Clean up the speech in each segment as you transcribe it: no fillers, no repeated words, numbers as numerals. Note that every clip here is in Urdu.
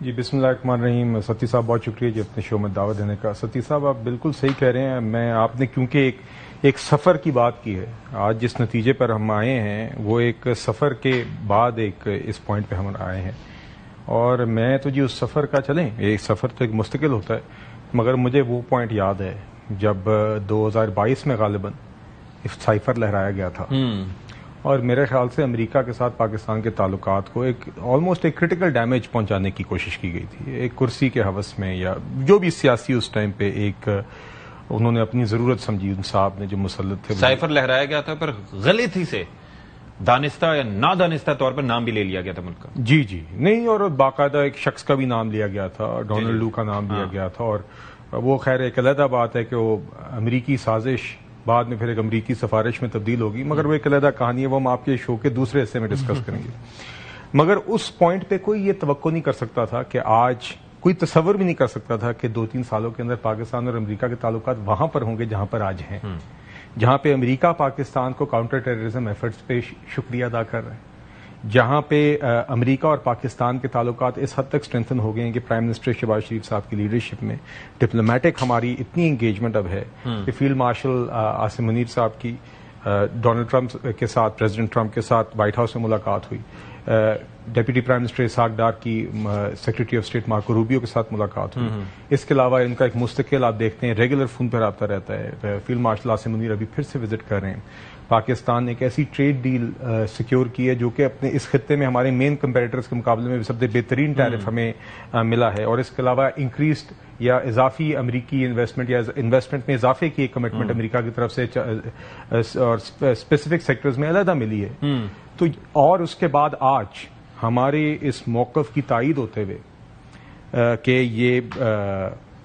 جی بسم اللہ الرحمن الرحیم. ستی صاحب بہت شکریہ جی اپنے شو میں دعوت دینے کا. ستی صاحب آپ بالکل صحیح کہہ رہے ہیں. آپ نے کیونکہ ایک سفر کی بات کی ہے, آج جس نتیجے پر ہم آئے ہیں وہ ایک سفر کے بعد ایک اس پوائنٹ پہ ہم آئے ہیں, اور میں تو جی اس سفر کا چلیں ایک سفر تو ایک مستقل ہوتا ہے, مگر مجھے وہ پوائنٹ یاد ہے جب 2022 میں غالباً سائفر لہرایا گیا تھا, اور میرے خیال سے امریکہ کے ساتھ پاکستان کے تعلقات کو ایک آلموسٹ ایک کرٹیکل ڈیمیج پہنچانے کی کوشش کی گئی تھی, ایک کرسی کے ہوس میں یا جو بھی سیاسی اس ٹائم پہ ایک انہوں نے اپنی ضرورت سمجھی, ان صاحب نے جو مسلط تھے. سائفر لہرایا گیا تھا پر غلطی سے دانستہ یا نادانستہ طور پر نام بھی لے لیا گیا تھا ملک کا. جی نہیں, اور باقاعدہ ایک شخص کا بھی نام لیا گیا تھا, ڈونلڈ لو کا نام لیا گیا تھا, اور وہ خیر ایک علیحدہ بات ہے کہ وہ امریکی سازش بعد میں پھر ایک امریکی سفارش میں تبدیل ہوگی, مگر وہ ایک علیحدہ کہانی ہے, وہ ہم آپ کے شو کے دوسرے حصے میں ڈسکس کریں گے. مگر اس پوائنٹ پہ کوئی یہ توقع نہیں کر سکتا تھا کہ آج کوئی تصور بھی نہیں کر سکتا تھا کہ 2-3 سالوں کے اندر پاکستان اور امریکہ کے تعلقات وہاں پر ہوں گے جہاں پر آج ہیں, جہاں پہ امریکہ پاکستان کو کاؤنٹر ٹیررزم ایفرٹس پہ شکریہ ادا کر رہے ہیں, جہاں پہ امریکہ اور پاکستان کے تعلقات اس حد تک اسٹرینتھن ہو گئے ہیں کہ پرائم منسٹر شہباز شریف صاحب کی لیڈرشپ میں ڈپلومیٹک ہماری اتنی انگیجمنٹ اب ہے کہ فیلڈ مارشل عاصم منیر صاحب کی ڈونلڈ ٹرمپ کے ساتھ, پریزیڈنٹ ٹرمپ کے ساتھ وائٹ ہاؤس میں ملاقات ہوئی, deputy prime minister Ishaq Dar کی secretary of state Marco Rubio کے ساتھ ملاقات ہوئی. اس کے علاوہ ان کا ایک مستقل آپ دیکھتے ہیں ریگولر فون پہ رابطہ رہتا ہے. فیلڈ مارشل عاصم منیر ابھی پھر سے وزٹ کر رہے ہیں. پاکستان نے ایک ایسی ٹریڈ ڈیل سیکیور کی ہے جو کہ اپنے اس خطے میں ہمارے مین کمپیٹیٹرز کے مقابلے میں سب سے بہترین ٹیرف ہمیں ملا ہے, اور اس کے علاوہ انکریزڈ یا اضافی امریکی انویسٹمنٹ یا انویسٹمنٹ میں اضافے کی ایک کمٹمنٹ امریکہ کی طرف سے اور اسپیسیفک سیکٹرز میں علیحدہ ملی ہے. تو اور اس کے بعد آج ہمارے اس موقف کی تائید ہوتے ہوئے کہ یہ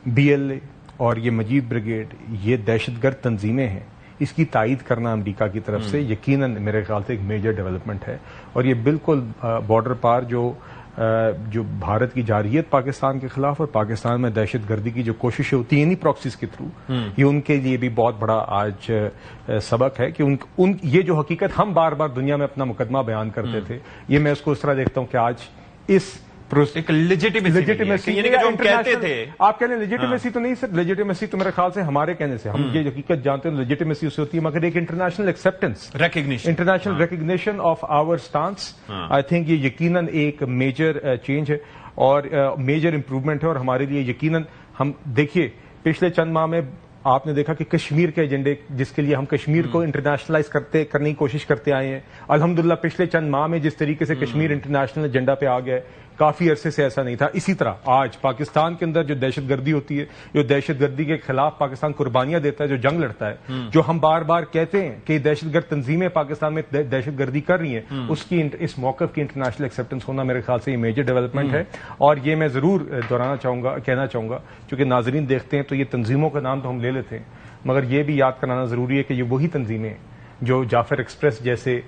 BLA اور یہ مجید بریگیڈ یہ دہشت گرد تنظیمیں ہیں, اس کی تائید کرنا امریکہ کی طرف سے یقیناً میرے خیال سے ایک میجر ڈیولپمنٹ ہے, اور یہ بالکل بارڈر پار جو بھارت کی جارحیت پاکستان کے خلاف اور پاکستان میں دہشت گردی کی جو کوششیں ہوتی ہیں پراکسیز کے تھرو, یہ ان کے لیے بھی بہت بڑا آج سبق ہے کہ یہ جو حقیقت ہم بار بار دنیا میں اپنا مقدمہ بیان کرتے تھے, یہ میں اس کو اس طرح دیکھتا ہوں کہ آج اس ایک لیجیٹیمیسی یعنی کہ جو ہم کہتے تھے, آپ کہہ لیں لیجیٹیمیسی تو نہیں سر, لیجیٹیمیسی تو میرے خیال سے ہمارے کہنے سے ہم یہ حقیقت جانتے ہیں لیجیٹیمیسی اسے ہوتی ہے, مگر ایک international acceptance, international recognition of our stance, I think یہ یقیناً ایک میجر چینج ہے اور میجر امپروومنٹ ہے, اور ہمارے لیے یقیناً ہم دیکھیے پچھلے چند ماہ میں آپ نے دیکھا کہ کشمیر کے ایجنڈے جس کے لیے ہم کشمیر کو انٹرنیشنلائز کرنے کی کوشش کرتے آئے ہیں, الحمدللہ پچھلے چند ماہ میں جس طریقے سے کشمیر انٹرنیشنل ایجنڈا پہ آ گیا, کافی عرصے سے ایسا نہیں تھا. اسی طرح آج پاکستان کے اندر جو دہشت گردی ہوتی ہے, جو دہشت گردی کے خلاف پاکستان قربانیاں دیتا ہے, جو جنگ لڑتا ہے, جو ہم بار بار کہتے ہیں کہ دہشت گرد تنظیمیں پاکستان میں دہشت گردی کر رہی ہیں, اس کی اس موقف کی انٹرنیشنل ایکسیپٹنس ہونا میرے خیال سے یہ میجر ڈیولپمنٹ ہے. اور یہ میں ضرور کہنا چاہوں گا چونکہ ناظرین دیکھتے ہیں تو یہ تنظیموں کا نام تو ہم لے لیتے ہیں, مگر یہ بھی یاد کرانا ضروری ہے کہ یہ وہی تنظیمیں جو جعفر ایکسپریس جیسے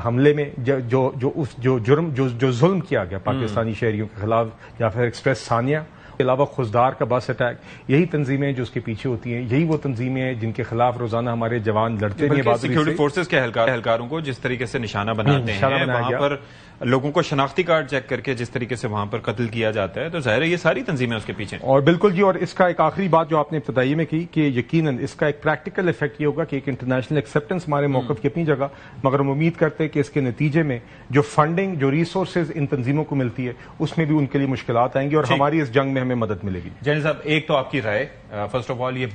حملے میں جو ظلم کیا گیا پاکستانی شہریوں کے خلاف, جعفر ایکسپریس ثانیہ کے علاوہ خزدار کا بس اٹیک, یہی تنظیمیں جو اس کے پیچھے ہوتی ہیں, یہی وہ تنظیمیں ہیں جن کے خلاف روزانہ ہمارے جوان لڑتے ہیں. سیکیورٹی فورسز کے اہلکاروں کو جس طریقے سے نشانہ بناتے ہیں, وہاں پر لوگوں کو شناختی کارڈ چیک کر کے جس طریقے سے وہاں پر قتل کیا جاتا ہے, تو ظاہر ہے یہ ساری تنظیمیں اس کے پیچھے. اور بالکل جی, اور اس کا ایک آخری بات جو آپ نے ابتدائی میں کی کہ یقیناً اس کا ایک پریکٹیکل افیکٹ یہ ہوگا کہ ایک انٹرنیشنل ایکسیپٹنس ہمارے موقف کی اپنی جگہ, مگر ہم امید کرتے ہیں کہ اس کے نتیجے میں جو فنڈنگ جو ریسورسز ان تنظیموں کو ملتی ہے اس میں بھی ان کے لیے مشکلات آئیں گی, اور ہماری اس جنگ میں ہمیں مدد ملے گی. جنید صاحب, ایک تو آپ کی رائے, فرسٹ آف آل یہ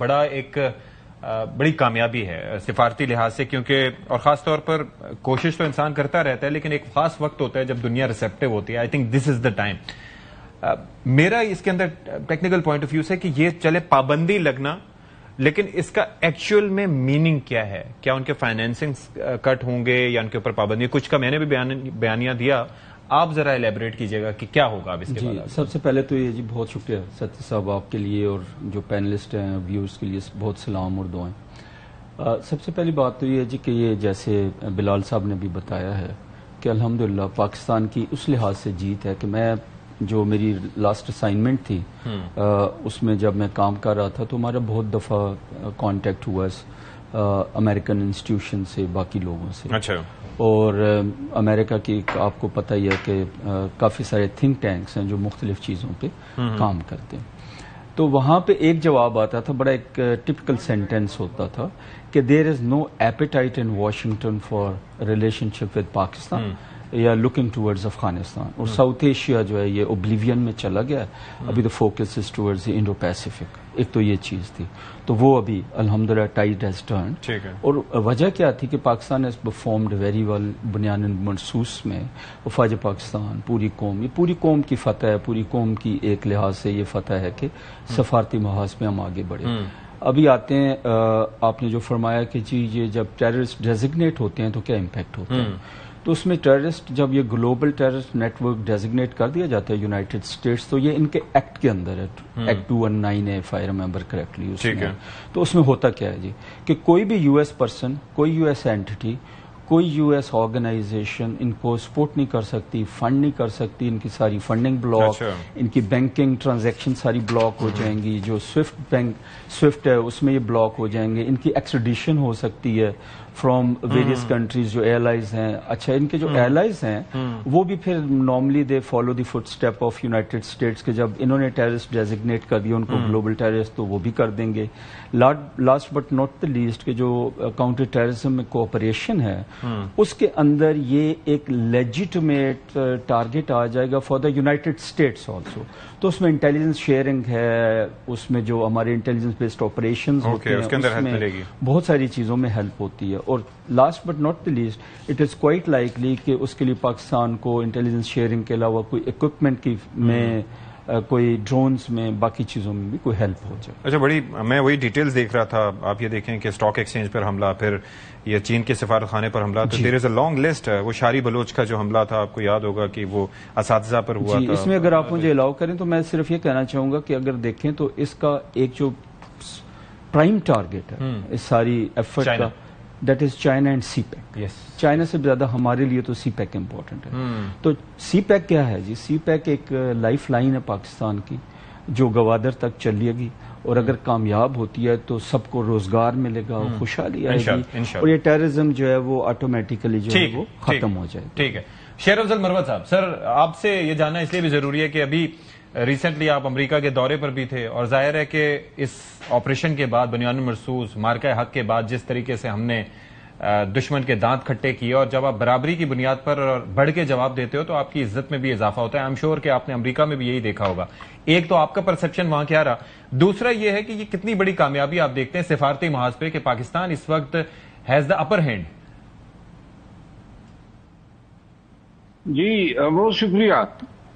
بڑی کامیابی ہے سفارتی لحاظ سے, کیونکہ اور خاص طور پر کوشش تو انسان کرتا رہتا ہے, لیکن ایک خاص وقت ہوتا ہے جب دنیا ریسیپٹیو ہوتی ہے. I think this is the time. میرا اس کے اندر ٹیکنیکل پوائنٹ آف ویو سے کہ یہ چلے پابندی لگنا, لیکن اس کا ایکچوئل میں میننگ کیا ہے؟ کیا ان کے فائنینسنگ کٹ ہوں گے یا ان کے اوپر پابندی؟ کچھ کا میں نے بھی بیانیہ دیا, آپ ذرا الیبریٹ کیجئے گا کہ کیا ہوگا اب اس کے بعد. سب سے پہلے تو یہ جی بہت شکریہ ستی صاحب آپ کے لیے, اور جو پینلسٹ ہیں ویورز کے لیے بہت سلام اور دعائیں. سب سے پہلی بات تو یہ ہے جی کہ یہ جیسے بلال صاحب نے بھی بتایا ہے کہ الحمدللہ پاکستان کی اس لحاظ سے جیت ہے کہ میں جو میری لاسٹ اسائنمنٹ تھی اس میں جب میں کام کر رہا تھا تو ہمارا بہت دفعہ کانٹیکٹ ہوا امریکن انسٹیٹیوشن سے, باقی لوگوں سے. اچھا. اور امریکہ کی آپ کو پتہ ہی ہے کہ کافی سارے تھنک ٹینکس ہیں جو مختلف چیزوں پہ کام کرتے ہیں. تو وہاں پہ ایک جواب آتا تھا, بڑا ایک ٹپکل سینٹینس ہوتا تھا کہ there is no appetite in Washington for relationship with Pakistan یا لکنگ ٹورڈز افغانستان, اور ساؤتھ ایشیا جو ہے یہ اوبلیوین میں چلا گیا ہے. ابھی تو focus is towards Indo Pacific. ایک تو یہ چیز تھی, تو وہ ابھی الحمدللہ ٹائڈ ہیز ٹرنڈ. اور وجہ کیا تھی کہ Pakistan has performed very well Bunyan Marsoos میں. وفاج پاکستان پوری قوم, یہ پوری قوم کی فتح ہے, پوری قوم کی ایک لحاظ سے یہ فتح ہے کہ سفارتی محاذ پہ ہم آگے بڑھے. ابھی آتے ہیں, آپ نے جو فرمایا کہ جی یہ جب ٹیررسٹ ڈیزگنیٹ ہوتے ہیں تو کیا امپیکٹ ہوتا ہے, تو اس میں ٹیررسٹ جب یہ global terrorist network designate کر دیا جاتا ہے یونائٹڈ اسٹیٹس, تو یہ ان کے ایکٹ کے اندر ہے, ایکٹ 219 ہے, اف آئی ریمبر کریکٹلی. تو اس میں ہوتا کیا ہے جی کہ کوئی بھی یو ایس پرسن, کوئی یو ایس اینٹی, کوئی یو ایس آرگنائزیشن ان کو سپورٹ نہیں کر سکتی, فنڈ نہیں کر سکتی. ان کی ساری فنڈنگ بلاک, ان کی بینکنگ ٹرانزیکشن ساری بلاک ہو جائیں گی. جو سوئفٹ ہے اس میں یہ بلاک ہو جائیں گے. ان کی ایکسٹریڈیشن ہو سکتی ہے فرام ویریس کنٹریز جو ایئرلائنز ہیں. اچھا, ان کے جو ایئرلائنز ہیں وہ بھی پھر normally they follow the footstep of United States کہ جب انہوں نے ٹیررسٹ ڈیزگنیٹ کر دیا ان کو گلوبل ٹیررسٹ, تو وہ بھی کر دیں گے. Last but not the least کہ جو کاؤنٹر ٹیررزم میں کوآپریشن ہے اس کے اندر یہ ایک لیجیٹمیٹ ٹارگٹ آ جائے گا for the United States also. تو اس میں انٹیلیجنس شیئرنگ ہے, اس میں جو ہمارے انٹیلیجنس بیسڈ آپریشنز ہوتے ہیں اس میں بہت ساری چیزوں میں ہیلپ ہوتی ہے. اور last but not the least it is quite likely کہ اس کے لیے پاکستان کو انٹیلیجنس شیئرنگ کے علاوہ کوئی اکوپمنٹ کی میں کوئی ڈرونز میں باقی چیزوں میں بھی کوئی ہیلپ ہو جائے. اچھا, بڑی میں وہی ڈیٹیلز دیکھ رہا تھا. آپ یہ دیکھیں کہ اسٹاک ایکسچینج پر حملہ, پھر یہ چین کے سفارت خانے پر حملہ, تو دیر از اے لانگ لسٹ. وہ شاری بلوچ کا جو حملہ تھا آپ کو یاد ہوگا کہ وہ اساتذہ پر ہوا تھا. اس میں اگر آپ مجھے الاؤ کریں تو میں صرف یہ کہنا چاہوں گا کہ اگر دیکھیں تو اس کا ایک جو پرائم ٹارگٹ ہے اس ساری ایفرٹ کا, that is China and CPEC. China سے زیادہ ہمارے لیے تو سی پیک امپورٹنٹ ہے. تو سی پیک کیا ہے جی؟ سی پیک ایک لائف لائن ہے پاکستان کی جو گوادر تک چلے گی, اور اگر کامیاب ہوتی ہے تو سب کو روزگار ملے گا, خوشحالی آئے گی, اور یہ ٹیررزم جو ہے وہ آٹومیٹیکلی جو ہے وہ ختم ہو جائے. ٹھیک ہے. شیر افضل مروت صاحب, سر آپ سے یہ جاننا اس لیے بھی ضروری ہے کہ ابھی ریسنٹلی آپ امریکہ کے دورے پر بھی تھے, اور ظاہر ہے کہ اس آپریشن کے بعد, بنیان مرصوص مارکہ حق کے بعد جس طریقے سے ہم نے دشمن کے دانت کھٹے کیے, اور جب آپ برابری کی بنیاد پر بڑھ کے جواب دیتے ہو تو آپ کی عزت میں بھی اضافہ ہوتا ہے. آئی ایم شیور کہ آپ نے امریکہ میں بھی یہی دیکھا ہوگا. ایک تو آپ کا پرسپشن وہاں کیا رہا, دوسرا یہ ہے کہ یہ کتنی بڑی کامیابی آپ دیکھتے ہیں سفارتی محاذ پہ کہ پاکستان اس وقت ہیز دا اپر ہینڈ. جی بہت شکریہ.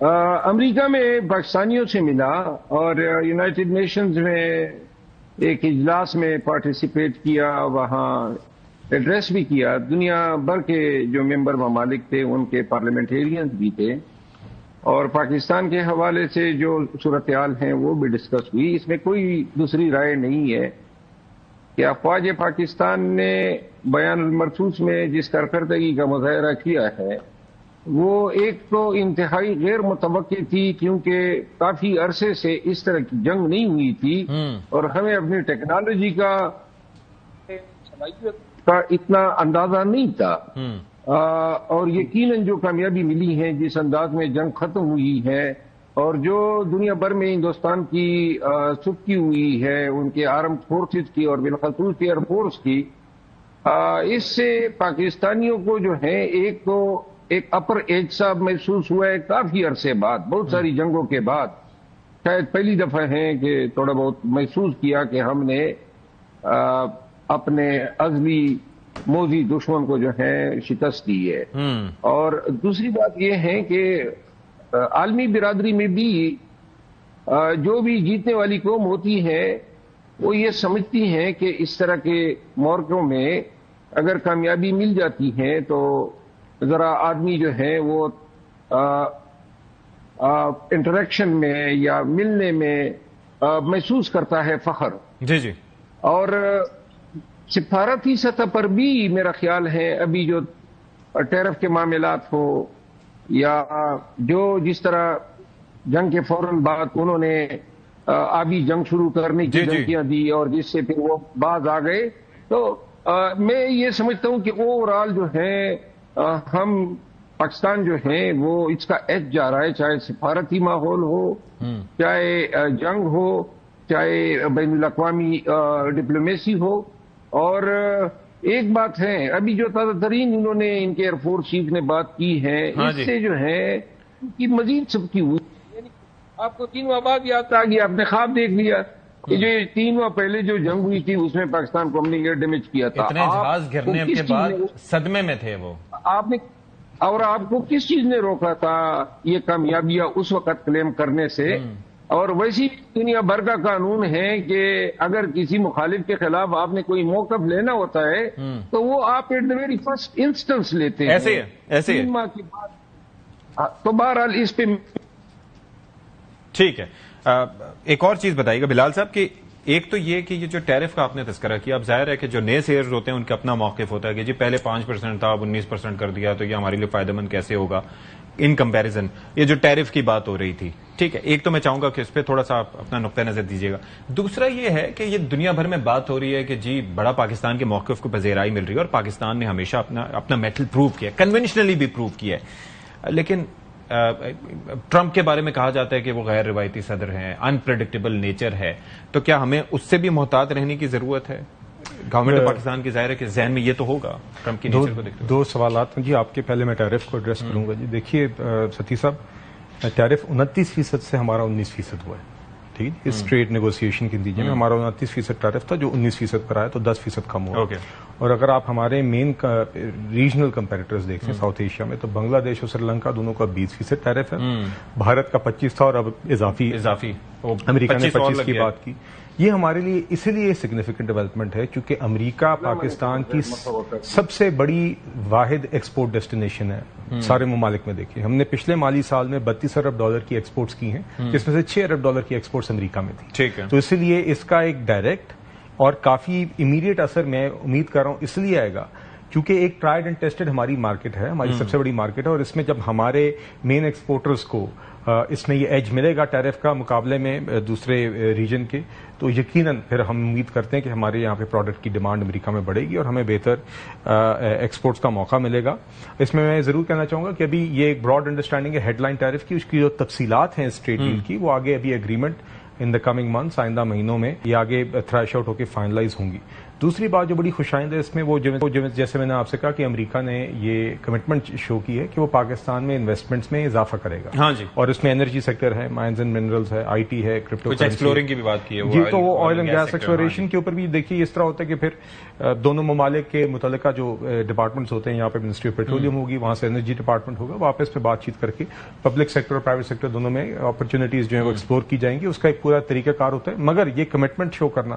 امریکہ میں پاکستانیوں سے ملا اور یونائٹڈ نیشنز میں ایک اجلاس میں پارٹیسپیٹ کیا, وہاں ایڈریس بھی کیا. دنیا بھر کے جو ممبر ممالک تھے ان کے پارلیمنٹیرینز بھی تھے, اور پاکستان کے حوالے سے جو صورتحال ہیں وہ بھی ڈسکس ہوئی. اس میں کوئی دوسری رائے نہیں ہے کہ افواج پاکستان نے بیان المرصوص میں جس کارکردگی کا مظاہرہ کیا ہے وہ ایک تو انتہائی غیر متوقع تھی, کیونکہ کافی عرصے سے اس طرح کی جنگ نہیں ہوئی تھی, اور ہمیں اپنی ٹیکنالوجی کا اتنا اندازہ نہیں تھا. اور یقیناً جو کامیابی ملی ہے, جس انداز میں جنگ ختم ہوئی ہے, اور جو دنیا بھر میں ہندوستان کی سکی ہوئی ہے ان کے آرمڈ فورسز کی اور بالخصوص ایئر فورس کی, اس سے پاکستانیوں کو جو ہے ایک تو ایک اپر ایج سا محسوس ہوا ہے کافی عرصے بعد, بہت ساری جنگوں کے بعد. شاید پہلی دفعہ ہے کہ تھوڑا بہت محسوس کیا کہ ہم نے اپنے ازلی موذی دشمن کو جو ہے شکست دی ہے. اور دوسری بات یہ ہے کہ عالمی برادری میں بھی جو بھی جیتنے والی قوم ہوتی ہے وہ یہ سمجھتی ہیں کہ اس طرح کے موقعوں میں اگر کامیابی مل جاتی ہے تو ذرا آدمی جو ہے وہ انٹریکشن میں یا ملنے میں محسوس کرتا ہے فخر. جی جی. اور سفارتی سطح پر بھی میرا خیال ہے ابھی جو ٹیرف کے معاملات ہو یا جو جس طرح جنگ کے فوراً بعد انہوں نے آبی جنگ شروع کرنے کی دھمکیاں دی اور جس سے پھر وہ باز آ گئے, تو میں یہ سمجھتا ہوں کہ اوور آل جو ہے ہم پاکستان جو ہے وہ اس کا ایج جا رہا ہے، چاہے سفارتی ماحول ہو، چاہے جنگ ہو، چاہے بین الاقوامی ڈپلومیسی ہو. اور ایک بات ہے، ابھی جو تازہ ترین انہوں نے ان کے ایئر فورس چیف نے بات کی ہے، اس سے جو ہے کہ مزید سبکی ہوئی. آپ کو 3 ماہ بعد یاد آ گیا، آپ نے خواب دیکھ لیا کہ جو 3 ماہ پہلے جو جنگ ہوئی تھی اس میں پاکستان کو ہم نے ایئر ڈیمیج کیا تھا. اتنے جہاز گرنے کے بعد صدمے میں تھے وہ. آپ کو کس چیز نے روکا تھا یہ کامیابیاں اس وقت کلیم کرنے سے؟ اور ویسی دنیا بھر کا قانون ہے کہ اگر کسی مخالف کے خلاف آپ نے کوئی موقف لینا ہوتا ہے تو وہ آپ at the very first instance لیتے ہیں. ایسے 3 ماہ کے بعد. تو بہرحال اس پہ ٹھیک ہے. ایک اور چیز بتائیے گا بلال صاحب کہ ایک تو یہ کہ یہ جو ٹیرف کا آپ نے تذکرہ کیا، اب ظاہر ہے کہ جو نئے سیئرز ہوتے ہیں ان کا اپنا موقف ہوتا ہے کہ جی پہلے 5% تھا، اب 19% کر دیا تو یہ ہمارے لیے فائدہ مند کیسے ہوگا ان کمپیریزن. یہ جو ٹیرف کی بات ہو رہی تھی، ٹھیک ہے، ایک تو میں چاہوں گا کہ اس پہ تھوڑا سا آپ اپنا نقطہ نظر دیجیے گا. دوسرا یہ ہے کہ یہ دنیا بھر میں بات ہو رہی ہے کہ جی بڑا پاکستان کے موقف کو پذیرائی مل رہی ہے اور پاکستان نے ہمیشہ اپنا میٹل پروو کیا، کنونشنلی بھی پروو کیا ہے. لیکن ٹرمپ کے بارے میں کہا جاتا ہے کہ وہ غیر روایتی صدر ہیں، انپریڈکٹیبل نیچر ہے. تو کیا ہمیں اس سے بھی محتاط رہنے کی ضرورت ہے؟ گورنمنٹ پاکستان کی ظاہر ہے کہ ذہن میں یہ تو ہوگا ٹرمپ کی نیچر کو دیکھتے ہوئے. 2 سوالات ہیں جی آپ کے. پہلے میں ٹیرف کو ایڈریس کروں گا. جی دیکھیے ستی صاحب، ٹیرف 29% سے ہمارا 19% ہوا ہے. ٹھیک ہے، اس ٹریڈ نیگوسیشن کے نتیجے میں ہمارا 29% ٹیرف تھا جو 19% پر آیا تو 10% کم ہوا. اور اگر آپ ہمارے مین ریجنل کمپیریٹرز دیکھیں ساؤتھ ایشیا میں تو بنگلہ دیش اور سری لنکا دونوں کا 20% ٹیرف ہے. بھارت کا 25 تھا اور اب اضافی امریکہ نے 25 کی بات کی. یہ ہمارے لیے اسی لیے سگنیفیکنٹ ڈیولپمنٹ ہے کیونکہ امریکہ پاکستان کی سب سے بڑی واحد ایکسپورٹ ڈیسٹینیشن ہے سارے ممالک میں. دیکھیے ہم نے پچھلے مالی سال میں $32 ارب کی ایکسپورٹس کی ہیں، جس میں سے $6 ارب کی ایکسپورٹس امریکہ میں تھی. ٹھیک ہے، تو اسی لیے اس کا ایک ڈائریکٹ اور کافی امیڈیٹ اثر میں امید کر رہا ہوں اس لیے آئے گا کیونکہ ایک ٹرائڈ اینڈ ٹیسٹڈ ہماری مارکیٹ ہے، ہماری سب سے بڑی مارکیٹ ہے. اور اس میں جب ہمارے مین ایکسپورٹرز کو اس میں یہ ایج ملے گا ٹیرف کا مقابلے میں دوسرے ریجن کے، تو یقیناً پھر ہم امید کرتے ہیں کہ ہمارے یہاں پہ پروڈکٹ کی ڈیمانڈ امریکہ میں بڑھے گی اور ہمیں بہتر ایکسپورٹس کا موقع ملے گا. اس میں ضرور کہنا چاہوں گا کہ ابھی یہ ایک براڈ انڈرسٹینڈنگ ہے ہیڈ لائن ٹیرف کی، اس کی جو تفصیلات ہیں اس ٹریڈ ڈیل کی وہ آگے ابھی agreement in the coming months, آئندہ مہینوں میں یہ آگے تھریش آؤٹ ہو کے فائنلائز ہوں گی. دوسری بات جو بڑی خوشائند ہے اس میں وہ جیسے میں نے آپ سے کہا کہ امریکہ نے یہ کمٹمنٹ شو کی ہے کہ وہ پاکستان میں انویسٹمنٹس میں اضافہ کرے گا. ہاں جی. اور اس میں انرجی سیکٹر ہے، مائنز اینڈ منرلز ہے، آئی ٹی ہے، کرپٹو کچھ ایکسپلورنگ کی بھی بات کی ہے جی. تو وہ آئل اینڈ گیس ایکسپلوریشن کے اوپر بھی دیکھیے اس طرح ہوتا ہے کہ پھر دونوں ممالک کے متعلقہ جو ڈپارٹمنٹس ہوتے ہیں، یہاں پہ منسٹری آف پیٹرولیم ہوگی، وہاں سے انرجی ڈپارٹمنٹ ہوگا، واپس پہ بات چیت کر کے پبلک سیکٹر اور پرائیویٹ سیکٹر دونوں میں اپرچونیٹیز جو ہیں وہ ایکسپلور کی جائیں گی. اس کا ایک پورا طریقہ کار ہوتا ہے، مگر یہ کمٹمنٹ شو کرنا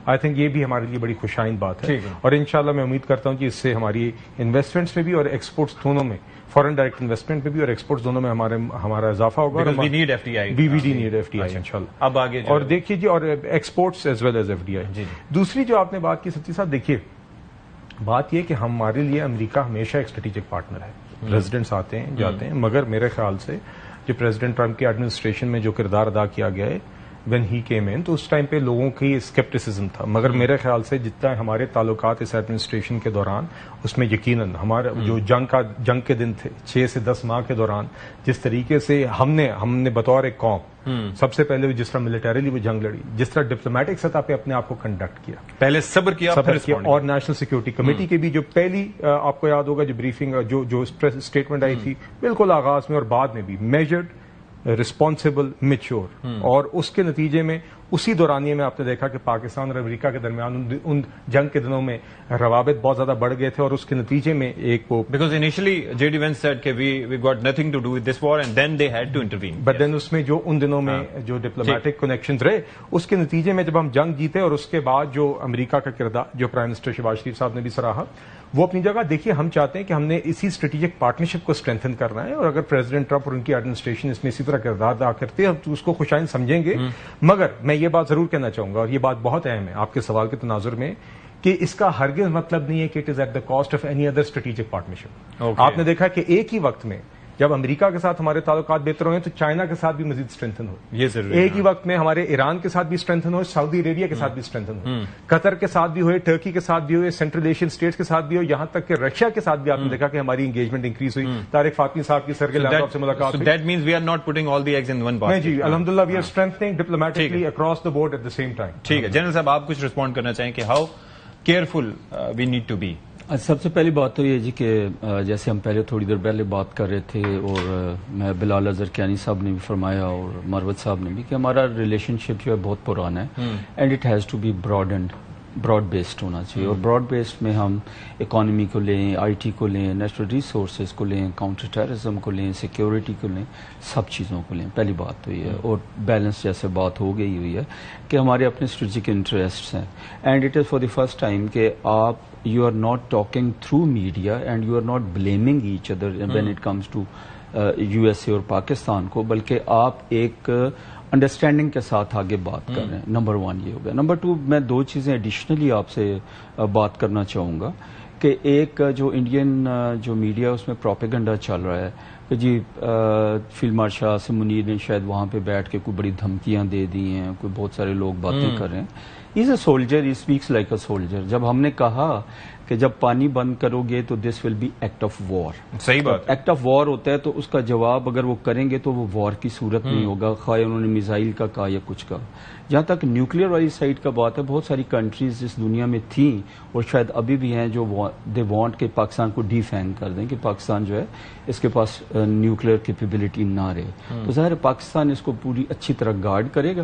آئی تھنک یہ بھی ہمارے لیے بڑی خوشائند بات ہے. اور انشاءاللہ میں امید کرتا ہوں کہ اس سے ہماری انویسٹمنٹس میں بھی اور ایکسپورٹس دونوں میں، فارن ڈائریکٹ انویسٹمنٹ میں بھی اور ایکسپورٹس دونوں میں ہمارا اضافہ ہوگا. We need F D I انشاءاللہ. اب آگے اور دیکھیے جی، اور exports as well as F D I. دوسری جو آپ نے بات کی ستی صاحب، دیکھیے بات یہ کہ ہمارے لیے امریکہ ہمیشہ ایک اسٹریٹجک پارٹنر ہے. پریزیڈنٹس آتے ہیں جاتے ہیں، مگر میرے خیال سے جو پریزیڈنٹ ٹرمپ کی ایڈمنسٹریشن میں جو کردار ادا کیا گیا ہے وین ہی کیم ان، تو اس ٹائم پہ لوگوں کی اسکیپٹسزم تھا. مگر میرے خیال سے جتنا ہمارے تعلقات اس ایڈمنسٹریشن کے دوران، اس میں یقیناً ہمارا جو جنگ کے دن تھے 6 سے 10 ماہ کے دوران، جس طریقے سے ہم نے بطور ایک قوم سب سے پہلے جس طرح ملٹریلی وہ جنگ لڑی، جس طرح ڈپلومیٹک سطح پہ اپنے آپ کو کنڈکٹ کیا، پہلے صبر کیا اور نیشنل سیکورٹی کمیٹی کی بھی جو پہلی آپ کو یاد ہوگا جو بریفنگ جو اسٹیٹمنٹ آئی تھی بالکل آغاز میں اور بعد میں بھی، میجرڈ، ریسپانسبل، میچور. اور اس کے نتیجے میں اسی دورانیے میں آپ نے دیکھا کہ پاکستان اور امریکہ کے درمیان ان جنگ کے دنوں میں روابط بہت زیادہ بڑھ گئے تھے اور اس کے نتیجے میں ایک وہ because initially J D Vance said کہ we got nothing to do with this war and then they had to intervene. But then اس میں جو ان دنوں میں جو ڈپلومیٹک کنیکشنز رہے، اس کے نتیجے میں جب ہم جنگ جیتے اور اس کے بعد جو امریکہ کا کردار جو پرائم منسٹر شہباز شریف صاحب نے بھی سراہا، وہ اپنی جگہ دیکھیے ہم چاہتے ہیں کہ ہم نے اسی اسٹریٹجک پارٹنرشپ کو اسٹرینتھن کرنا ہے. اور اگر پریزیڈنٹ ٹرمپ اور ان کی ایڈمنسٹریشن اس میں اسی طرح کردار ادا کرتے ہیں تو اس کو خوشائند سمجھیں گے. مگر میں یہ بات ضرور کہنا چاہوں گا، اور یہ بات بہت اہم ہے آپ کے سوال کے تناظر میں، کہ اس کا ہرگز مطلب نہیں ہے کہ it is at the cost of any other strategic partnership. آپ نے دیکھا کہ ایک ہی وقت میں جب امریکہ کے ساتھ ہمارے تعلقات بہتر ہوئے تو چائنا کے ساتھ بھی مزید اسٹرینتھن ہو. یہ ضروری ایک ہی وقت میں ہمارے ایران کے ساتھ بھی اسٹرینتھن ہو, سعودی عربیہ کے ساتھ بھی اسٹرینتھن ہو, قطر کے ساتھ بھی ہوئے, ٹرکی کے ساتھ بھی ہوئے, سینٹرل ایشین اسٹیٹس کے ساتھ بھی ہو, یہاں تک کہ رشیا کے ساتھ بھی آپ نے دیکھا کہ ہماری انگیجمنٹ انکریز ہوئی. طارق فاطمی صاحب کی سرگل لیپ ٹاپ سے ملاقات ہوئی. That means we are not putting all the eggs in one basket. جی الحمدللہ we are strengthening diplomatically across the board at the same time. ٹھیک ہے جنرل صاحب, آپ کچھ رسپونڈ کرنا چاہیں کہ how careful we need to be. سب سے پہلی بات تو یہ جی کہ جیسے ہم پہلے تھوڑی دیر پہلے بات کر رہے تھے اور میں بلال اظہر کیانی صاحب نے بھی فرمایا اور مروت صاحب نے بھی کہ ہمارا ریلیشن شپ جو ہے بہت پرانا ہے and it has to be broad based ہونا چاہیے. اور براڈ بیسڈ میں ہم اکانومی کو لیں, آئی ٹی کو لیں, نیچرل ریسورسز کو لیں, کاؤنٹر ٹیررزم کو لیں, سیکیورٹی کو لیں, سب چیزوں کو لیں. پہلی بات تو یہ ہے. اور بیلنس جیسے بات ہو گئی ہوئی ہے کہ ہمارے اپنے اسٹریٹجک انٹرسٹس ہیں and it is for the first time کہ آپ you are not talking through media and you are not blaming each other when it comes to USA اور پاکستان کو, بلکہ آپ ایک انڈرسٹینڈنگ کے ساتھ آگے بات کر رہے ہیں. نمبر 1 یہ ہو گیا. نمبر 2 میں 2 چیزیں ایڈیشنلی آپ سے بات کرنا چاہوں گا کہ ایک جو انڈین جو میڈیا اس میں پروپیگنڈا چل رہا ہے کہ جی فیلڈ مارشل عاصم منیر نے شاید وہاں پہ بیٹھ کے کوئی بڑی دھمکیاں دے دی ہیں, کوئی بہت سارے لوگ باتیں کر رہے ہیں. He's a soldier, he speaks like a soldier. جب ہم نے کہا کہ جب پانی بند کرو گے تو this will be act of war. صحیح بات. ایکٹ آف وار ہوتا ہے تو اس کا جواب اگر وہ کریں گے تو وہ وار کی صورت نہیں ہوگا, خواہ انہوں نے میزائل کا کہا یا کچھ کہا. جہاں تک نیوکلیئر والی سائٹ کا بات ہے, بہت ساری کنٹریز اس دنیا میں تھیں اور شاید ابھی بھی ہیں جو دے وانٹ کہ پاکستان کو ڈی فینگ کر دیں کہ پاکستان جو ہے اس کے پاس نیوکلیئر کیپیبلٹی نہ رہے. تو ظاہر ہے پاکستان اس کو پوری اچھی طرح گارڈ کرے گا.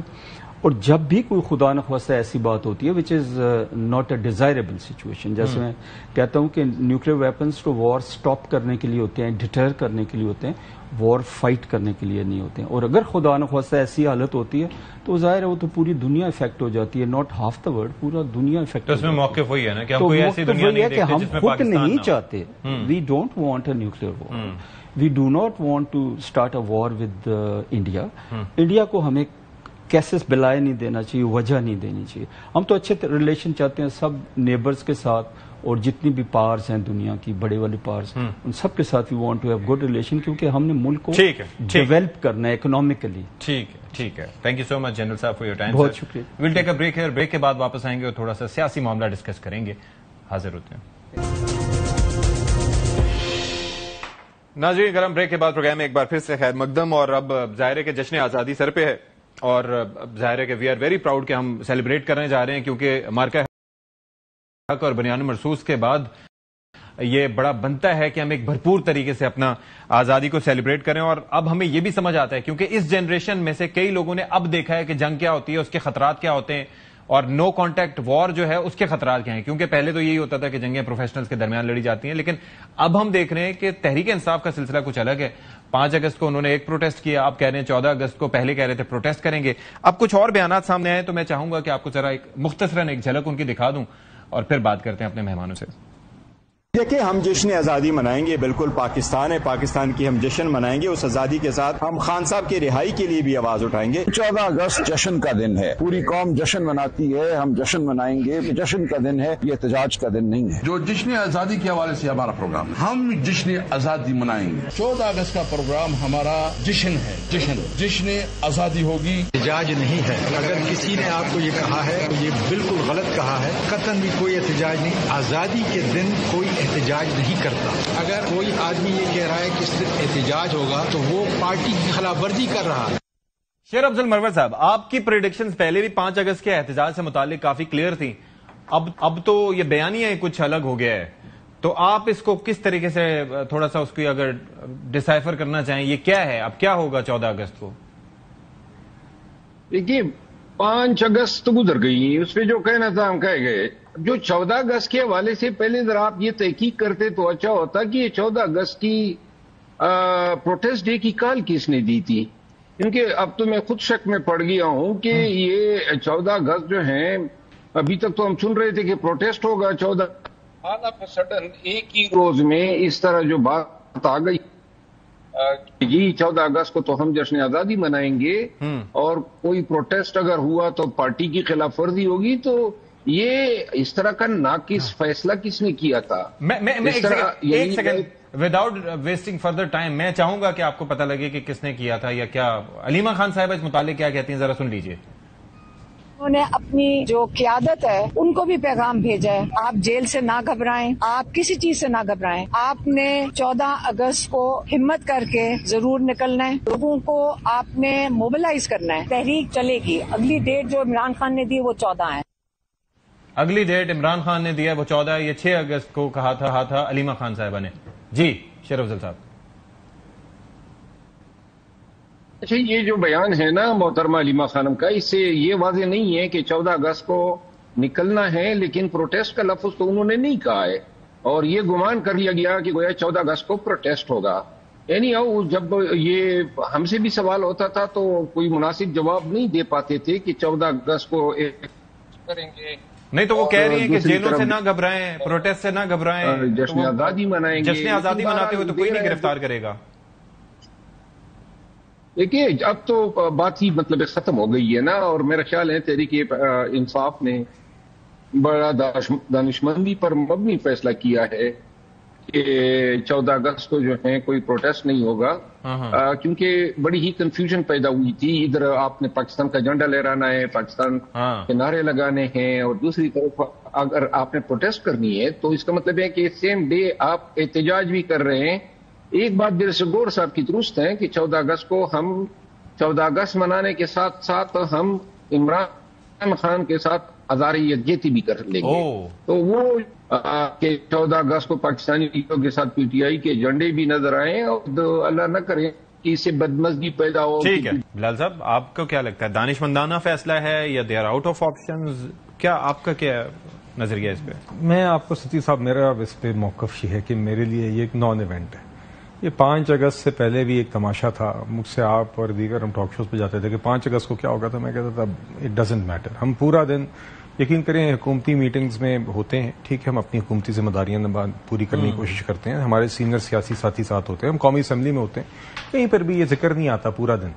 اور جب بھی کوئی خدا نخواستہ ایسی بات ہوتی ہے which is not a desirable situation, جیسے میں کہتا ہوں کہ نیوکلیئر ویپنس تو وار سٹاپ کرنے کے لیے ہوتے ہیں, ڈیٹر کرنے کے لیے ہوتے ہیں, وار فائٹ کرنے کے لیے نہیں ہوتے ہیں. اور اگر خدا نخواستہ ایسی حالت ہوتی ہے تو ظاہر ہے وہ تو پوری دنیا افیکٹ ہو جاتی ہے, ناٹ ہاف دا ورلڈ, پورا دنیا افیکٹ. تو اس میں موقف وہی ہے نا کہ ہم کوئی ایسی دنیا نہیں دیکھتے جس میں پاکستان نہیں چاہتے. We don't want a nuclear war, we do not want to start a war with India. India کو ہمیں کیسز بلائے نہیں دینا چاہیے, وجہ نہیں دینی چاہیے. ہم تو اچھے ریلیشن چاہتے ہیں سب نیبرز کے ساتھ اور جتنی بھی پاورز ہیں دنیا کی بڑے والے پاورز ان سب کے ساتھ we want to have good relation, کیونکہ ہم نے ملک کو ڈیولپ کرنا ہے اکنامکلی. ٹھیک ہے. Thank you so much general صاحب فار یور ٹائم. بہت شکریہ. We'll take a break here. Break کے بعد واپس آئیں گے اور تھوڑا سا سیاسی معاملہ ڈسکس کریں گے. حاضر ہوتے ہیں. ناظرین کرام, بریک کے بعد پروگرام میں ایک بار پھر سے خیر مقدم. اور اب ظاہر ہے کہ جشن آزادی سر پہ ہے اور ظاہر ہے کہ وی آر ویری پراؤڈ کہ ہم سیلیبریٹ کرنے جا رہے ہیں, کیونکہ مارکہ حق اور بنیان مرصوص کے بعد یہ بڑا بنتا ہے کہ ہم ایک بھرپور طریقے سے اپنا آزادی کو سیلیبریٹ کریں. اور اب ہمیں یہ بھی سمجھ آتا ہے کیونکہ اس جنریشن میں سے کئی لوگوں نے اب دیکھا ہے کہ جنگ کیا ہوتی ہے, اس کے خطرات کیا ہوتے ہیں اور نو کانٹیکٹ وار جو ہے اس کے خطرات کیا ہیں. کیونکہ پہلے تو یہی ہوتا تھا کہ جنگیں پروفیشنلز کے درمیان لڑی جاتی ہیں, لیکن اب ہم دیکھ رہے ہیں کہ تحریک انصاف کا سلسلہ کچھ الگ ہے. 5 اگست کو انہوں نے ایک پروٹیسٹ کیا, آپ کہہ رہے ہیں 14 اگست کو, پہلے کہہ رہے تھے پروٹیسٹ کریں گے. اب کچھ اور بیانات سامنے آئے تو میں چاہوں گا کہ آپ کو ذرا ایک مختصراً ایک جھلک ان کی دکھا دوں اور پھر بات کرتے ہیں اپنے مہمانوں سے. دیکھیں, ہم جشن آزادی منائیں گے, بالکل پاکستان ہے, پاکستان کی ہم جشن منائیں گے. اس آزادی کے ساتھ ہم خان صاحب کی رہائی کے لیے بھی آواز اٹھائیں گے. 14 اگست جشن کا دن ہے, پوری قوم جشن مناتی ہے, ہم جشن منائیں گے. جشن کا دن ہے, یہ احتجاج کا دن نہیں ہے. جو جشن آزادی کے حوالے سے ہمارا پروگرام ہے, ہم جشن آزادی منائیں گے. 14 اگست کا پروگرام ہمارا جشن ہے, جشن آزادی ہوگی. احتجاج نہیں ہے. اگر کسی نے آپ کو یہ کہا ہے تو یہ بالکل غلط کہا ہے. قطعاً بھی کوئی احتجاج نہیں. آزادی کے دن کوئی احتجاج نہیں کرتا. اگر کوئی آدمی یہ کہہ رہا ہے کہ صرف احتجاج ہوگا تو وہ پارٹی کی خلاف ورزی کر رہا ہے. شیر افضل مروت صاحب, آپ کی پریڈکشنز پہلے بھی 5 اگست کے احتجاج سے متعلق کافی کلیئر تھیں. اب تو یہ بیانیہ کچھ الگ ہو گیا ہے, تو آپ اس کو کس طریقے سے تھوڑا سا اس کی اگر ڈسائفر کرنا چاہیں, یہ کیا ہے, اب کیا ہوگا 14 اگست کو؟ دیکھیے, 5 اگست تو گزر گئی, اس پہ جو کہنا تھا ہم کہہ گئے. جو 14 اگست کے حوالے سے پہلے ذرا آپ یہ تحقیق کرتے تو اچھا ہوتا کہ یہ 14 اگست کی پروٹیسٹ ڈے کی کال کس نے دی تھی, کیونکہ اب تو میں خود شک میں پڑ گیا ہوں کہ یہ 14 اگست جو ہیں, ابھی تک تو ہم سن رہے تھے کہ پروٹیسٹ ہوگا 14, آل آف سڈن ایک ہی روز میں اس طرح جو بات آ گئی جی 14 اگست کو تو ہم جشن آزادی منائیں گے اور کوئی پروٹیسٹ اگر ہوا تو پارٹی کی خلاف ورزی ہوگی. تو یہ اس طرح کا ناقص فیصلہ کس نے کیا تھا؟ ایک وداؤٹ ویسٹنگ فردر ٹائم میں چاہوں گا کہ آپ کو پتہ لگے کہ کس نے کیا تھا یا کیا. علیمہ خان صاحبہ اس متعلق کیا کہتی ہیں، ذرا سن لیجئے. انہوں نے اپنی جو قیادت ہے ان کو بھی پیغام بھیجا ہے، آپ جیل سے نہ گھبرائیں، آپ کسی چیز سے نہ گھبرائیں، آپ نے 14 اگست کو ہمت کر کے ضرور نکلنا ہے، لوگوں کو آپ نے موبلائز کرنا ہے، تحریک چلے گی. اگلی ڈیٹ جو عمران خان نے دی وہ 14 ہے. اگلی ڈیٹ عمران خان نے دیا وہ 14 ہے، یہ 6 اگست کو کہا تھا علیمہ خان صاحبہ نے. جی شیر افضل صاحب. اچھا، یہ جو بیان ہے نا محترمہ علیمہ خانم کا، اس سے یہ واضح نہیں ہے کہ 14 اگست کو نکلنا ہے، لیکن پروٹیسٹ کا لفظ تو انہوں نے نہیں کہا ہے، اور یہ گمان کر لیا گیا کہ گویا 14 اگست کو پروٹیسٹ ہوگا. یعنی جب یہ ہم سے بھی سوال ہوتا تھا تو کوئی مناسب جواب نہیں دے پاتے تھے کہ 14 اگست کو کریں گے. نہیں تو وہ کہہ رہی ہیں کہ جیلوں سے نہ گھبرائیں، پروٹیسٹ سے نہ گھبرائیں، جشن آزادی منائیں گے. جشن آزادی مناتے ہوئے تو کوئی نہیں گرفتار کرے گا. دیکھیے اب تو بات ہی مطلب ختم ہو گئی ہے نا، اور میرا خیال ہے تحریک انصاف نے بڑا دانشمندی پر مبنی فیصلہ کیا ہے کہ 14 اگست کو جو ہے کوئی پروٹیسٹ نہیں ہوگا، کیونکہ بڑی ہی کنفیوژن پیدا ہوئی تھی. ادھر آپ نے پاکستان کا جھنڈا لہرانا ہے، پاکستان کے نعرے لگانے ہیں، اور دوسری طرف اگر آپ نے پروٹیسٹ کرنی ہے تو اس کا مطلب ہے کہ سیم ڈے آپ احتجاج بھی کر رہے ہیں. ایک بات گور صاحب کی درست ہے کہ 14 اگست کو ہم 14 اگست منانے کے ساتھ ساتھ ہم عمران خان کے ساتھ ہزار یکجہتی بھی کر لیں گے. تو وہ کہ 14 اگست کو پاکستانی لیگوں کے ساتھ پی ٹی آئی کے جھنڈے بھی نظر آئیں، اور اللہ نہ کرے کہ اس سے بدمزگی پیدا ہو. ٹھیک ہے بلال صاحب، آپ کو کیا لگتا ہے دانشمندانہ فیصلہ ہے یا they are out of options? کیا آپ کا کیا نظریہ اس پہ؟ میں آپ کو ستی صاحب، میرا اس پہ موقف یہ ہے کہ میرے لیے یہ ایک نان ایونٹ ہے. یہ 5 اگست سے پہلے بھی ایک تماشا تھا. مجھ سے آپ اور دیگر ہم ٹاک شوز پہ جاتے تھے کہ 5 اگست کو کیا ہوگا، تو میں کہتا تھا اٹ ڈزنٹ میٹر. ہم پورا دن یقین کریں حکومتی میٹنگز میں ہوتے ہیں، ٹھیک ہے، ہم اپنی حکومتی ذمہ داریاں پوری کرنے کی کوشش کرتے ہیں، ہمارے سینئر سیاسی ساتھی ساتھ ہوتے ہیں، ہم قومی اسمبلی میں ہوتے ہیں، کہیں پر بھی یہ ذکر نہیں آتا پورا دن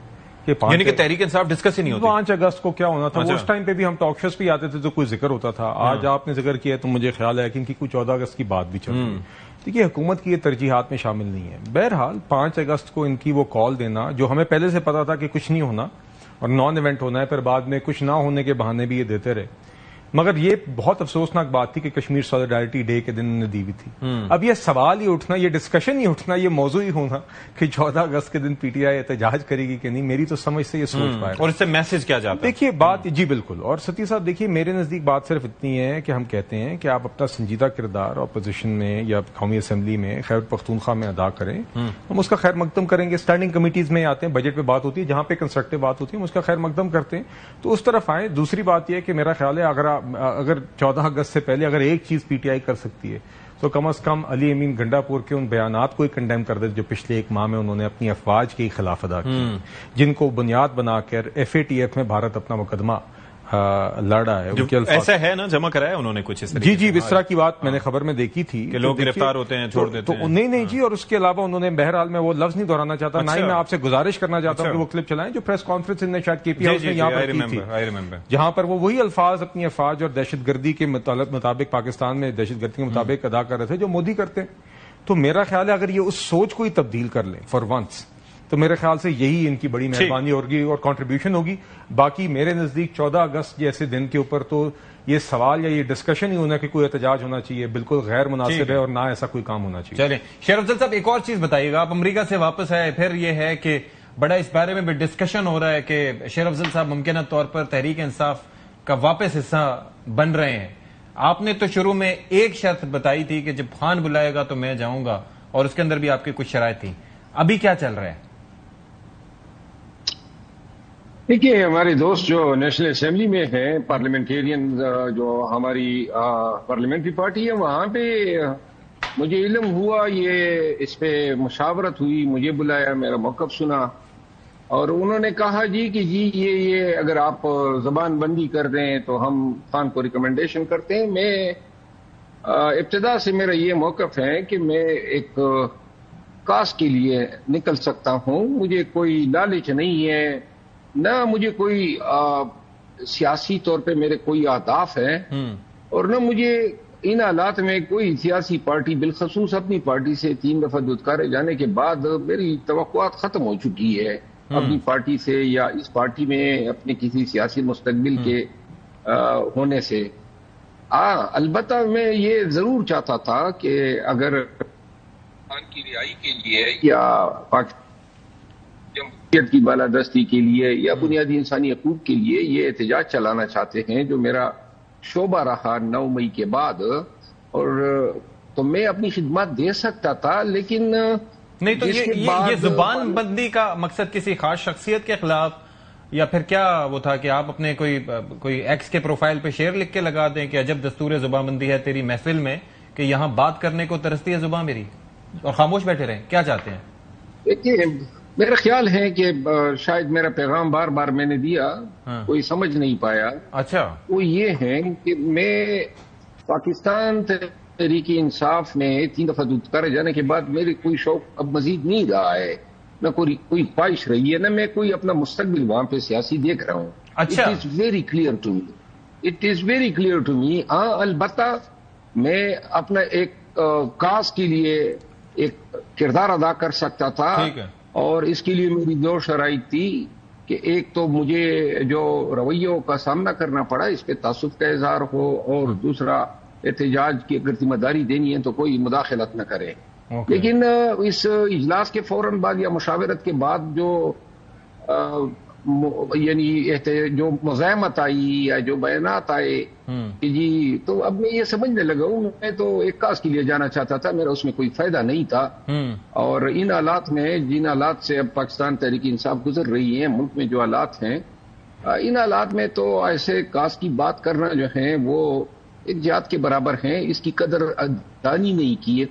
یعنی کہ تحریک انصاف ڈسکس ہی نہیں ہوتی. 5 اگست کو کیا ہونا تھا، اس ٹائم پہ بھی ہم ٹاک شوز پہ آتے تھے تو کوئی ذکر ہوتا تھا. آج آپ نے ذکر کیا تو مجھے خیال ہے کہ ان کی کوئی 14 اگست کی بات بھی چل رہی ہے. دیکھیے حکومت کی یہ ترجیحات میں شامل نہیں ہے. بہرحال 5 اگست کو ان کی وہ کال دینا جو ہمیں پہلے سے پتا تھا کہ کچھ نہیں ہونا اور نان ایونٹ ہونا ہے، پھر بعد میں کچھ نہ ہونے کے بہانے بھی یہ دیتے رہے. مگر یہ بہت افسوسناک بات تھی کہ کشمیر سولیڈارٹی ڈے کے دن نے دی ہوئی تھی. اب یہ سوال ہی اٹھنا، یہ ڈسکشن ہی اٹھنا، یہ موضوع ہی ہونا کہ 14 اگست کے دن پی ٹی آئی احتجاج کرے گی کہ نہیں، میری تو سمجھ سے یہ سوچ پائے. اور اس سے میسج کیا جاتا ہے؟ دیکھیے بات جی بالکل. اور ستی صاحب دیکھیے میرے نزدیک بات صرف اتنی ہے کہ ہم کہتے ہیں کہ آپ اپنا سنجیدہ کردار اپوزیشن میں یا قومی اسمبلی میں خیبر پختونخوا میں ادا کریں، ہم اس کا خیر مقدم کریں گے. اسٹینڈنگ کمیٹیز میں آتے ہیں، بجٹ پہ بات ہوتی ہے، جہاں پہ کنسٹرکٹیو بات ہوتی ہے ہم اس کا خیر مقدم کرتے ہیں، تو اس طرف آئیں. دوسری بات یہ ہے کہ میرا خیال ہے اگر 14 اگست سے پہلے اگر ایک چیز پی ٹی آئی کر سکتی ہے تو کم از کم علی امین گنڈا پور کے ان بیانات کو ہی کنڈیم کر دے جو پچھلے 1 ماہ میں انہوں نے اپنی افواج کے خلاف ادا کی، جن کو بنیاد بنا کر ایف اے ٹی ایف میں بھارت اپنا مقدمہ لڑا ہے. ایسا ہے نا، جمع کرایا انہوں نے کچھ اس طرح. جی اس طرح کی بات میں نے خبر میں دیکھی تھی کہ لوگ گرفتار ہوتے ہیں، چھوڑ دیتے ہیں. نہیں جی. اور اس کے علاوہ انہوں نے بہرحال میں وہ لفظ نہیں دہرانا چاہتا، نہ ہی میں آپ سے گزارش کرنا چاہتا ہوں کہ وہ کلپ چلائیں جو پریس کانفرنس نے شاید کے پی ہاؤس میں یہاں پر کی تھی، جہاں پر وہ وہی الفاظ اپنی افواج اور دہشت گردی کے مطابق پاکستان میں دہشت گردی کے مطابق ادا کر رہے تھے جو مودی کرتے ہیں. تو میرا خیال ہے اگر یہ اس سوچ کو ہی تبدیل کر لیں فار ونس تو میرے خیال سے یہی ان کی بڑی مہربانی ہوگی اور کنٹریبیوشن ہوگی. باقی میرے نزدیک 14 اگست جیسے دن کے اوپر تو یہ سوال یا یہ ڈسکشن ہی ہونا کہ کوئی احتجاج ہونا چاہیے بالکل غیر مناسب ہے اور نہ ایسا کوئی کام ہونا چاہیے. چلیں شیر افضل صاحب ایک اور چیز بتائیے گا، آپ امریکہ سے واپس آئے، پھر یہ ہے کہ بڑا اس بارے میں بھی ڈسکشن ہو رہا ہے کہ شیر افضل صاحب ممکنہ طور پر تحریک انصاف کا واپس حصہ بن رہے ہیں. آپ نے تو شروع میں ایک شرط بتائی تھی کہ جب خان بلائے گا تو میں جاؤں گا، اور اس کے اندر بھی آپ کی کچھ شرائط تھی. ابھی کیا چل رہا ہے؟ دیکھیے ہمارے دوست جو نیشنل اسمبلی میں ہیں، پارلیمنٹیرین جو ہماری پارلیمنٹری پارٹی ہے، وہاں پہ مجھے علم ہوا، یہ اس پہ مشاورت ہوئی، مجھے بلایا، میرا موقف سنا، اور انہوں نے کہا جی کہ جی یہ اگر آپ زبان بندی کر رہے ہیں تو ہم خان کو ریکمنڈیشن کرتے ہیں. میں ابتدا سے میرا یہ موقف ہے کہ میں ایک کاز کے لیے نکل سکتا ہوں، مجھے کوئی لالچ نہیں ہے، نہ مجھے کوئی سیاسی طور پہ میرے کوئی اہداف ہے، اور نہ مجھے ان حالات میں کوئی سیاسی پارٹی بالخصوص اپنی پارٹی سے 3 دفعہ دھتکارے جانے کے بعد میری توقعات ختم ہو چکی ہے اپنی پارٹی سے یا اس پارٹی میں اپنے کسی سیاسی مستقبل کے ہونے سے. البتہ میں یہ ضرور چاہتا تھا کہ اگر پاکستان کی رہائی کے لیے یا جمہوریت کی بالادستی کے لیے یا بنیادی انسانی حقوق کے لیے یہ احتجاج چلانا چاہتے ہیں جو میرا شعبہ رہا 9 مئی کے بعد، اور تو میں اپنی خدمات دے سکتا تھا، لیکن نہیں تو یہ زبان بندی کا مقصد کسی خاص شخصیت کے خلاف یا پھر کیا وہ تھا کہ آپ اپنے کوئی ایکس کے پروفائل پہ شعر لکھ کے لگا دیں کہ عجب دستور زبان بندی ہے تیری محفل میں کہ یہاں بات کرنے کو ترستی ہے زبان میری، اور خاموش بیٹھے رہیں؟ کیا چاہتے ہیں؟ دیکھیے میرا خیال ہے کہ شاید میرا پیغام بار بار میں نے دیا، کوئی سمجھ نہیں پایا. اچھا، وہ یہ ہے کہ میں پاکستان تحریک انصاف میں 3 دفعہ دھتکارے جانے کے بعد میرے کوئی شوق اب مزید نہیں رہا ہے، نہ کوئی خواہش رہی ہے، نہ میں کوئی اپنا مستقبل وہاں پہ سیاسی دیکھ رہا ہوں. اچھا، it is very clear to me, it is very clear to me. البتہ میں اپنا ایک کاز کے لیے ایک کردار ادا کر سکتا تھا، اور اس کے لیے میری 2 شرائط تھی کہ ایک تو مجھے جو رویوں کا سامنا کرنا پڑا اس پہ تعصب کا اظہار ہو، اور دوسرا احتجاج کی اگر ذمہ داری دینی ہے تو کوئی مداخلت نہ کرے. لیکن اس اجلاس کے فوراً بعد یا مشاورت کے بعد جو یعنی جو مزاحمت آئی یا جو بیانات آئے کہ جی، تو اب میں یہ سمجھنے لگا ہوں میں تو ایک کاز کے لیے جانا چاہتا تھا، میرا اس میں کوئی فائدہ نہیں تھا. اور ان حالات میں جن حالات سے اب پاکستان تحریک انصاف گزر رہی ہے، ملک میں جو حالات ہیں، ان حالات میں تو ایسے کاز کی بات کرنا جو ہے وہ ایک جہاد کے برابر ہیں، اس کی قدر دانی نہیں کی ہے.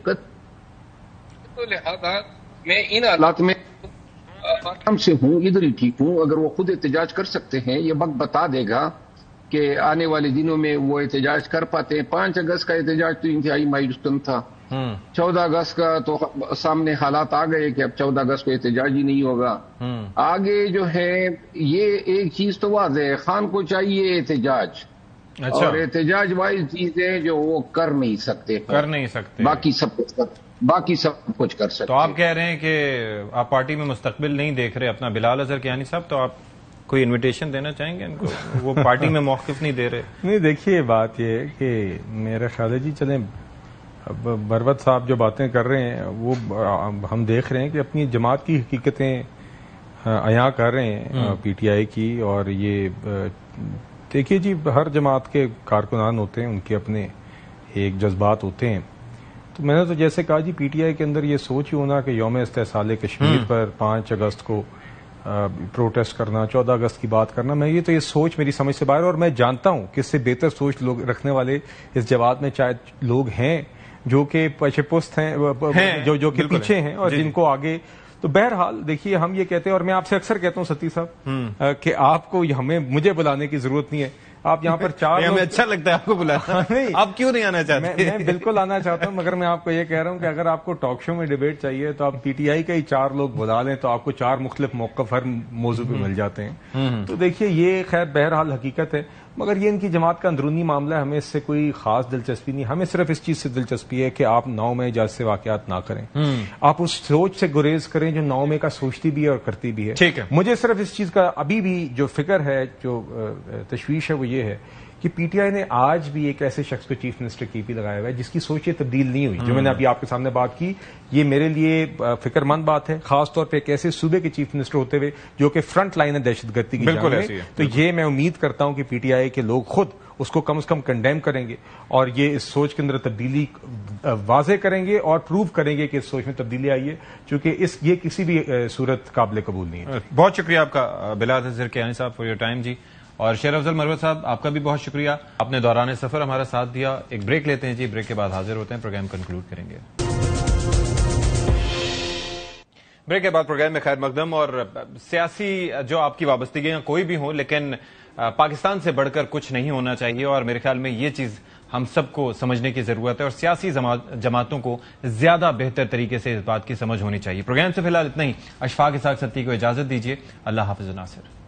تو لہذا میں ان حالات میں آرام سے ہوں، ادھر ہی ٹھیک ہوں. اگر وہ خود احتجاج کر سکتے ہیں، یہ وقت بتا دے گا کہ آنے والے دنوں میں وہ احتجاج کر پاتے ہیں. 5 اگست کا احتجاج تو انتہائی مایوس کن تھا. 14 اگست کا تو سامنے حالات آ گئے کہ اب 14 اگست کو احتجاج ہی نہیں ہوگا. آگے جو ہے یہ ایک چیز تو واضح ہے، خان کو چاہیے احتجاج، اور احتجاج والی چیزیں جو وہ کر نہیں سکتے، باقی سب کچھ کر سکتے. تو آپ کہہ رہے ہیں کہ آپ پارٹی میں مستقبل نہیں دیکھ رہے اپنا بلال اظہر کیانی صاحب، تو آپ کوئی انویٹیشن دینا چاہیں گے ان کو؟ وہ پارٹی میں موقف نہیں دے رہے. نہیں، دیکھیے بات یہ ہے کہ میرا خیال ہے جی، چلیں بروت صاحب جو باتیں کر رہے ہیں وہ ہم دیکھ رہے ہیں کہ اپنی جماعت کی حقیقتیں عیاں کر رہے ہیں پی ٹی آئی کی. اور یہ دیکھیے جی، ہر جماعت کے کارکنان ہوتے ہیں، ان کے اپنے ایک جذبات ہوتے ہیں. تو میں نے تو جیسے کہا جی، پی ٹی آئی کے اندر یہ سوچ ہی ہونا کہ یوم استحصال کشمیر پر 5 اگست کو پروٹیسٹ کرنا، 14 اگست کی بات کرنا، میں یہ سوچ میری سمجھ سے باہر. اور میں جانتا ہوں کہ اس سے بہتر سوچ لوگ رکھنے والے اس جماعت میں شاید لوگ ہیں جو کہ پیچھے پست ہیں، جو کہ پیچھے ہیں، اور جن کو آگے. تو بہرحال دیکھیے، ہم یہ کہتے ہیں، اور میں آپ سے اکثر کہتا ہوں ستی صاحب کہ آپ کو مجھے بلانے کی ضرورت نہیں ہے. آپ یہاں پر 4 ہمیں اچھا لگتا ہے آپ کو بلانا. نہیں، آپ کیوں نہیں آنا چاہتے؟ میں بالکل آنا چاہتا ہوں، مگر میں آپ کو یہ کہہ رہا ہوں کہ اگر آپ کو ٹاک شو میں ڈیبیٹ چاہیے تو آپ پی ٹی آئی کا ہی 4 لوگ بلا لیں تو آپ کو 4 مختلف موقف ہر موضوع پہ مل جاتے ہیں. تو دیکھیے، یہ خیر بہرحال حقیقت ہے، مگر یہ ان کی جماعت کا اندرونی معاملہ ہے. ہمیں اس سے کوئی خاص دلچسپی نہیں، ہمیں صرف اس چیز سے دلچسپی ہے کہ آپ 9 مئی جیسے واقعات نہ کریں. آپ اس سوچ سے گریز کریں جو 9 مئی کا سوچتی بھی ہے اور کرتی بھی ہے. ٹھیک ہے، مجھے صرف اس چیز کا ابھی بھی جو فکر ہے، جو تشویش ہے، وہ یہ ہے کہ پی ٹی آئی نے آج بھی ایک ایسے شخص کو چیف منسٹر کی پی لگایا ہوا ہے جس کی سوچ یہ تبدیل نہیں ہوئی. جو میں نے ابھی آپ کے سامنے بات کی، یہ میرے لیے فکر مند بات ہے، خاص طور پہ ایک ایسے صوبے کے چیف منسٹر ہوتے ہوئے جو کہ فرنٹ لائن ہے دہشت گردی کی جنگ میں. تو یہ میں امید کرتا ہوں کہ پی ٹی آئی کے لوگ خود اس کو کم از کم کنڈیم کریں گے اور یہ اس سوچ کے اندر تبدیلی واضح کریں گے اور پروو کریں گے کہ اس سوچ میں تبدیلی آئی ہے، چونکہ یہ کسی بھی صورت قابل قبول نہیں ہے. بہت شکریہ آپ کا بلال اظہر کیانی صاحب فار یور ٹائم جی. اور شیر افضل مروت صاحب، آپ کا بھی بہت شکریہ، آپ نے دوران سفر ہمارا ساتھ دیا. ایک بریک لیتے ہیں جی، بریک کے بعد حاضر ہوتے ہیں، پروگرام کنکلوڈ کریں گے. بریک کے بعد پروگرام میں خیر مقدم. اور سیاسی جو آپ کی وابستگیاں کوئی بھی ہوں، لیکن پاکستان سے بڑھ کر کچھ نہیں ہونا چاہیے، اور میرے خیال میں یہ چیز ہم سب کو سمجھنے کی ضرورت ہے، اور سیاسی جماعتوں کو زیادہ بہتر طریقے سے اس بات کی سمجھ ہونی چاہیے. پروگرام سے فی الحال اتنا ہی. اشفاق اسحاق ستی کو اجازت دیجیے. اللہ حافظ ناصر.